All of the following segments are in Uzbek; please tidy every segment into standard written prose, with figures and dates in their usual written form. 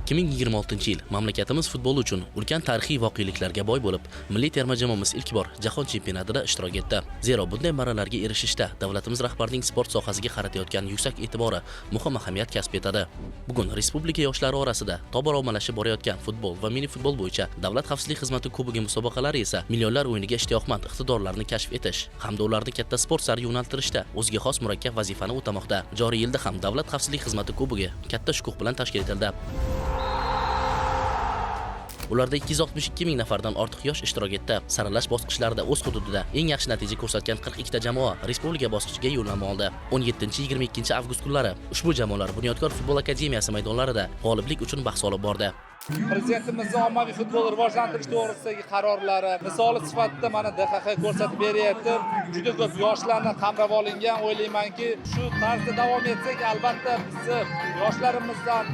2026-yil mamlakatimiz futboli uchun ulkan tarixiy voqeliklarga boy bo'lib, milliy terma jamoamiz ilk bor jahon chempionatida ishtirok etdi. Zero bunday marralarga erishishda davlatimiz rahbarining sport sohasiga qaratayotgan yuksak e'tibori muhim ahamiyat kasb etadi. Bugun respublika yoshlari orasida tobora ommalashib borayotgan futbol va mini futbol bo'yicha Davlat xavfsizlik xizmati kubogi musobaqalari esa millionlar o'yiniga ishtiyoqmand iqtidorlarni kashf etish hamda ularni katta sport sari yo'naltirishda o'ziga xos murakkab vazifani o'tamoqda. Joriy yilda ham Davlat xavfsizlik xizmati kubogi katta shukuh bilan tashkil etildi. Ularda 262 ming nafardan ortiq yosh ishtirok etdi. Saralash bosqichlarida o'z hududida eng yaxshi natija ko'rsatgan 42 ta jamoa respublika bosqichiga yo'llanma oldi. 17-22 avgust kunlari ushbu jamoalar Bunyodkor futbol akademiyasi maydonlarida g'oliblik uchun bahs olib bordi. Prezidentimizning ommaviy futbolni rivojlantirish to'g'risidagi qarorlari misoli sifatida mana DXX ko'rsatib beryapti. Juda ko'p yoshlarni qamrab olingan, o'ylaymanki, shu tarzda davom etsak, albatta bizni yoshlarimizdan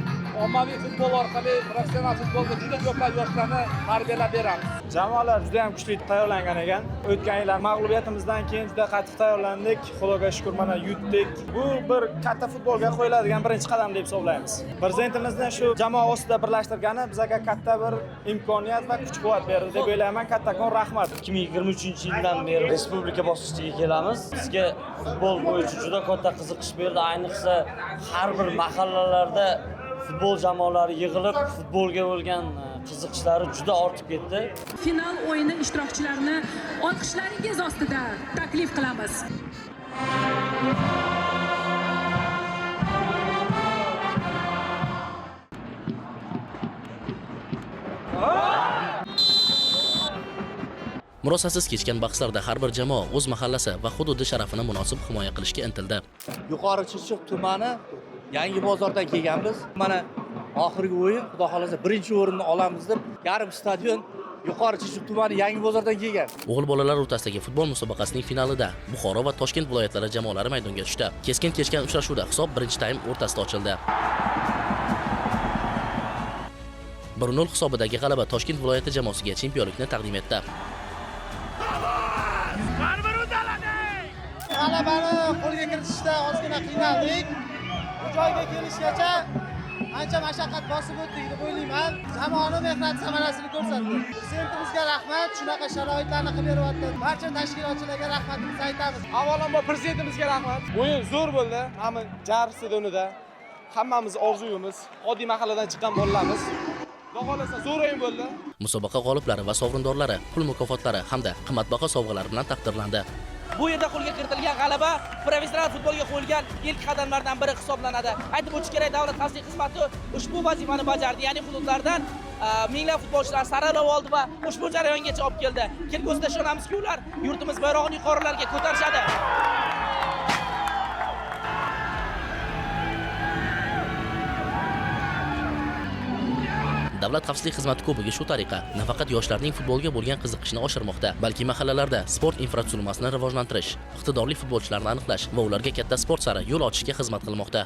ommaviy futbol orqali professional futbolga juda ko'plab yoshlarni tarbiyalab beramiz. Jamoalar juda ham kuchli tayyorlangan ekan. O'tgan yillar mag'lubiyatimizdan keyin juda qattiq tayyorlandik. Xudoga shukr, mana yutdik. Bu bir katta futbolga qo'yiladigan birinchi qadam deb hisoblaymiz. Prezidentimizni shu jamoa ostida birlashtirgani bizga katta bir imkoniyat va kuch-quvvat berdi deb o'ylayman. Kattakon rahmat. 2023-yildan beri respublika bosqichiga kelamiz. Bizga futbol bo'yicha juda katta qiziqish berdi. Ayniqsa har bir mahallalarda futbol jamoalari yig'ilib, futbolga bo'lgan qiziqishlari juda ortib ketdi. Final o'yini ishtirokchilarini olqishlaringiz ostida taklif qilamiz. Murosasiz kechgan bahslarda har bir jamoa o'z mahallasi va hududi sharafini munosib himoya qilishga intildi. Yuqori Chirchiq tumani Yangi bozordan kelganmiz. Mana oxirgi o'yin, xudo xolasa, birinchi o'rinni olamiz deb yarim stadion Yuqori Chirchiq tumani Yangi bozordan kelgan. O'g'il bolalar o'rtasidagi futbol musobaqasining finalida Buxoro va Toshkent viloyatlari jamoalari maydonga tushdi. Keskin kechgan uchrashuvda hisob birinchi taym o'rtasida ochildi. 1-0 hisobidagi g'alaba Toshkent viloyati jamoasiga chempionlikni taqdim etdi. G'alabani qo'lga kiritishda ozgina qiynaldik. Bu joyga kelishgacha ancha mashaqqat bosib o'tdik deb o'ylayman. Zamoni mehnat samarasini ko'rsatdi. Prezidentimizga rahmat, shunaqa sharoitlarni qilib beryapti. Barcha tashkilotchilarga rahmatimizni aytamiz. Avvalambor prezidentimizga rahmat. O'yin zo'r bo'ldi. Hamma jar stadionida hammamiz orzuyimiz, oddiy mahalladan chiqqan bolalarmiz. Xudo xolasa zo'r o'yin bo'ldi. Musobaqa g'oliblari va sovrindorlari pul mukofotlari hamda qimmatbaho sovg'alar bilan taqdirlandi. Bu yerda qo'lga kiritilgan g'alaba professional futbolga qo'yilgan ilk qadamlardan biri hisoblanadi. Aytib o'tish kerak, Davlat xavfsizlik xizmati ushbu vazifani bajardi, ya'ni hududlardan minglab futbolchilar saralab oldi va ushbu jarayongacha olib keldi. Kelgusida ishonamizki, ular yurtimiz bayrog'ini yuqorilarga ko'tarishadi. Davlat xavfsizlik xizmati kubogi shu tariqa nafaqat yoshlarning futbolga bo'lgan qiziqishini oshirmoqda, balki mahallalarda sport infratuzilmasini rivojlantirish, iqtidorli futbolchilarni aniqlash va ularga katta sport sari yo'l ochishga xizmat qilmoqda.